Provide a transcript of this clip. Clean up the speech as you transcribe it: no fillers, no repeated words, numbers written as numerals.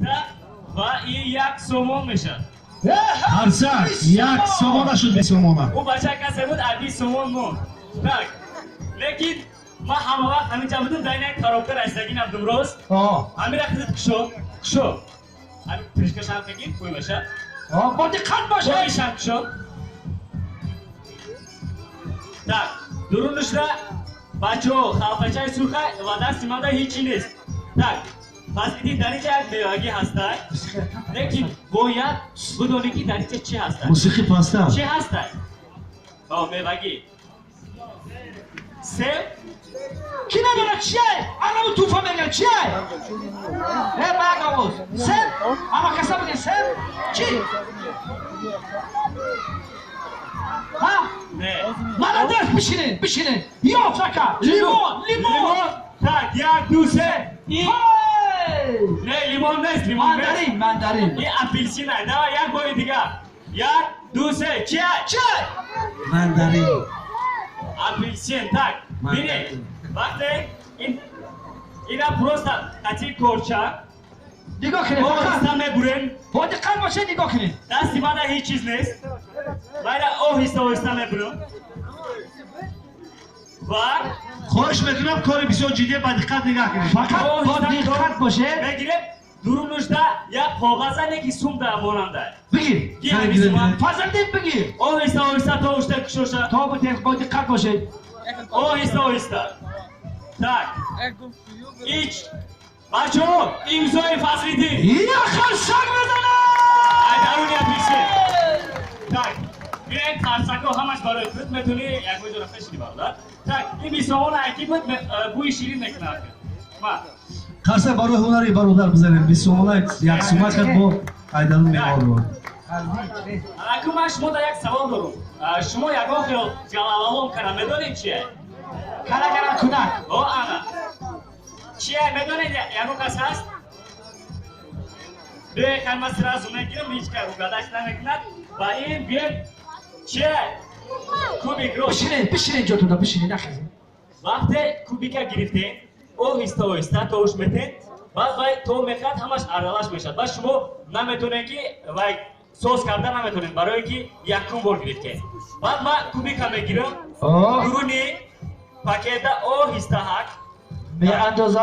200 و این 1 سومون میشه. Арсак, як сомона шуд би сомона. او بچه کسی بود 20 سومون مون. Так. لیکن ما همه وقت همینجا بودم در این یک تراکتر استگین هم روز. همین رخت کشو. همین پرشکش هم بگیم کوی باشه. با دقت باشه. کویش هم کشو. Так. درونش را بچه ها خلفچه های سرخه و دست ماده هیچی نیست. Так. پس دیدی در اینجا یک بیاگی هسته. لیکن باید بدونی که در اینجا چی هسته. Мусиқи паста. چی هسته؟ میوگی. سه کی نداره چیه؟ اما توفا میگن چیه؟ بعد آموز سر؟ اما کسا بگه سر؟ چی؟ ها؟ نه من درست بشینین یا فکر لیمون tak 1 2 3 های نه لیمون نیست مندرین این اپلسین است دوا یک بار دیگه 1 2 3 چیه Мандарин. اپلسین tak ببین وقتی اینا پروستا قطعی کورچا نگاه کنید او فقط استمه برن با دقت باشه نگاه کنید دستی من هیچ چیز نیست باید او استمه برن و Хош медунам кори бисёр ҷиддие ба диққат нигоҳ кунед. فقط با دقت باشه بگیریم درونشتا یک کاغذ که سوم در ماننده بگیر فضل بگیر آهسته تا اشته کشوشه تا با دقت باشه آهسته tak هیچ بچه ها امضای فصلیدی یا خرسک بزنه ای درونی اپلیشه tak این خرسک ها همش برای خود میتونی یک وجه رفته شدی بالا tak این بیسامون ایکی بود بوی شیرین نکنه ما Қарсак барои ҳунари бародар бизанем. Бисомона як сума кард бо айдану меҳоро. اکنون من شما در یک سوال دارم شما یک آخی جلالالام کنم میدونید چیه؟ کلگرم کنک انا چیه میدونید یک کس هست؟ به کلمه سراز میگیرم هیچ که روگادش نمیکند و این بیاد چیه؟ کوبیک رو بشینین جاتون بشینین نخیزین وقتی کوبیک گرفتین آهسته توش میتین بعد تو میخواد همش ارالش میشد بعد شما نمیتونید که سوس کردن نمیتونید برای که یکم بار گرفتین بعد من کوبیک میگیرم درونی پاکت آهسته هک به اندازه